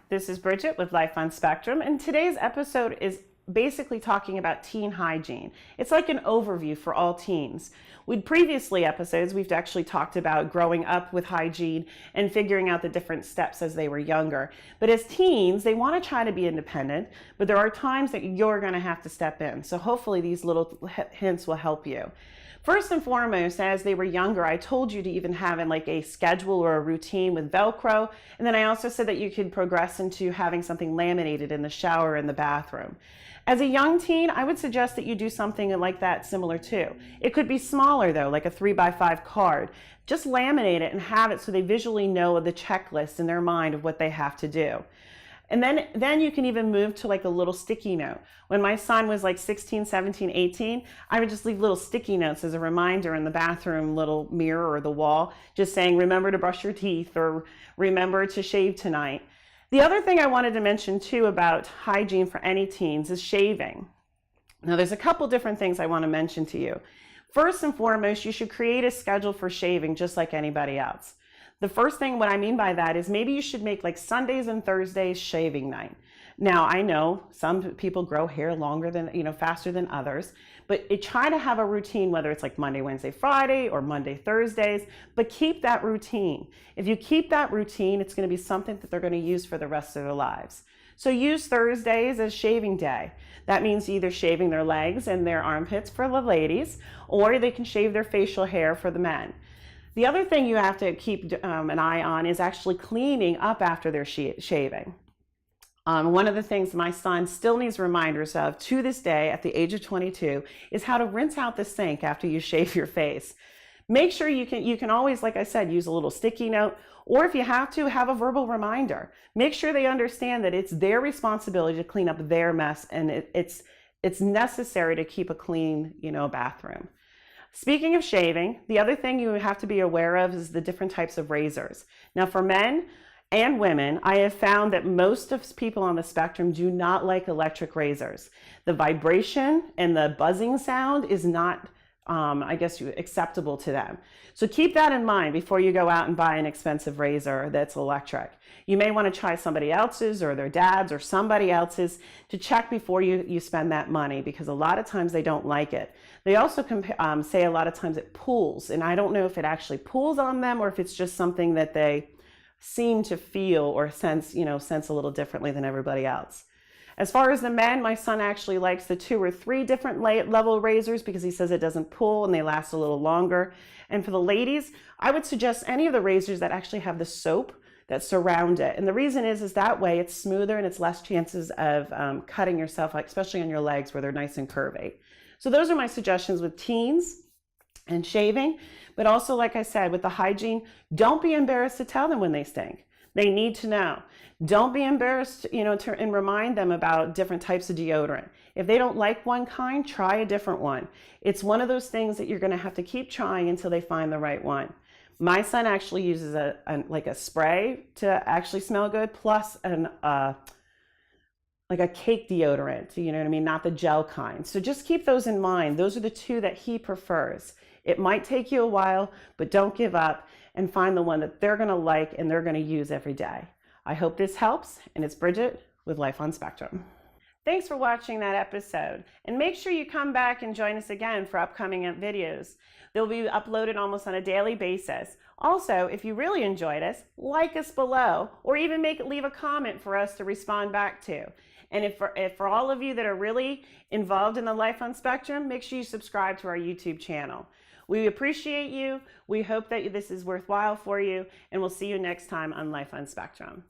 This is Bridget with Life on Spectrum, and today's episode is basically talking about teen hygiene. It's like an overview for all teens. With previously episodes, we've actually talked about growing up with hygiene and figuring out the different steps as they were younger. But as teens, they want to try to be independent, but there are times that you're going to have to step in. So hopefully these little hints will help you. First and foremost, as they were younger, I told you to even have like a schedule or a routine with Velcro. And then I also said that you could progress into having something laminated in the shower in the bathroom. As a young teen, I would suggest that you do something like that similar too. It could be smaller though, like a 3x5 card. Just laminate it and have it so they visually know the checklist in their mind of what they have to do. And then you can even move to like a little sticky note. When my son was like 16, 17, 18, I would just leave little sticky notes as a reminder in the bathroom little mirror or the wall, just saying, remember to brush your teeth or remember to shave tonight. The other thing I wanted to mention too about hygiene for any teens is shaving. Now there's a couple different things I want to mention to you. First and foremost, you should create a schedule for shaving just like anybody else. The first thing, what I mean by that is maybe you should make like Sundays and Thursdays shaving night. Now, I know some people grow hair longer than, faster than others, but try to have a routine, whether it's like Monday, Wednesday, Friday, or Monday, Thursdays, but keep that routine. If you keep that routine, it's going to be something that they're going to use for the rest of their lives. So use Thursdays as shaving day. That means either shaving their legs and their armpits for the ladies, or they can shave their facial hair for the men. The other thing you have to keep an eye on is actually cleaning up after they're shaving. One of the things my son still needs reminders of to this day at the age of 22 is how to rinse out the sink after you shave your face. Make sure you can always, like I said, use a little sticky note, or if you have to, have a verbal reminder. Make sure they understand that it's their responsibility to clean up their mess, and it's necessary to keep a clean, bathroom. Speaking of shaving, the other thing you have to be aware of is the different types of razors. Now for men and women, I have found that most of people on the spectrum do not like electric razors. The vibration and the buzzing sound is not, acceptable to them. So keep that in mind before you go out and buy an expensive razor that's electric. You may want to try somebody else's or their dad's or somebody else's to check before you spend that money, because a lot of times they don't like it. They also say a lot of times it pulls, and I don't know if it actually pulls on them or if it's just something that they seem to feel or sense a little differently than everybody else. As far as the men, my son actually likes the 2 or 3 different level razors because he says it doesn't pull and they last a little longer. And for the ladies, I would suggest any of the razors that actually have the soap that surround it. And the reason is that way it's smoother and it's less chances of cutting yourself, especially on your legs where they're nice and curvy. So those are my suggestions with teens and shaving. But also, like I said, with the hygiene, don't be embarrassed to tell them when they stink. They need to know. Don't be embarrassed, and remind them about different types of deodorant. If they don't like one kind, try a different one. It's one of those things that you're going to have to keep trying until they find the right one. My son actually uses a spray to actually smell good, plus like a cake deodorant, not the gel kind. So just keep those in mind. Those are the 2 that he prefers. It might take you a while, but don't give up and find the one that they're going to like and they're going to use every day. I hope this helps, and it's Bridget with Life on Spectrum. Thanks for watching that episode, and make sure you come back and join us again for upcoming videos. They'll be uploaded almost on a daily basis. Also, if you really enjoyed us, like us below, or even leave a comment for us to respond back to. And if for all of you that are really involved in the Life on Spectrum, make sure you subscribe to our YouTube channel. We appreciate you. We hope that this is worthwhile for you, and we'll see you next time on Life on Spectrum.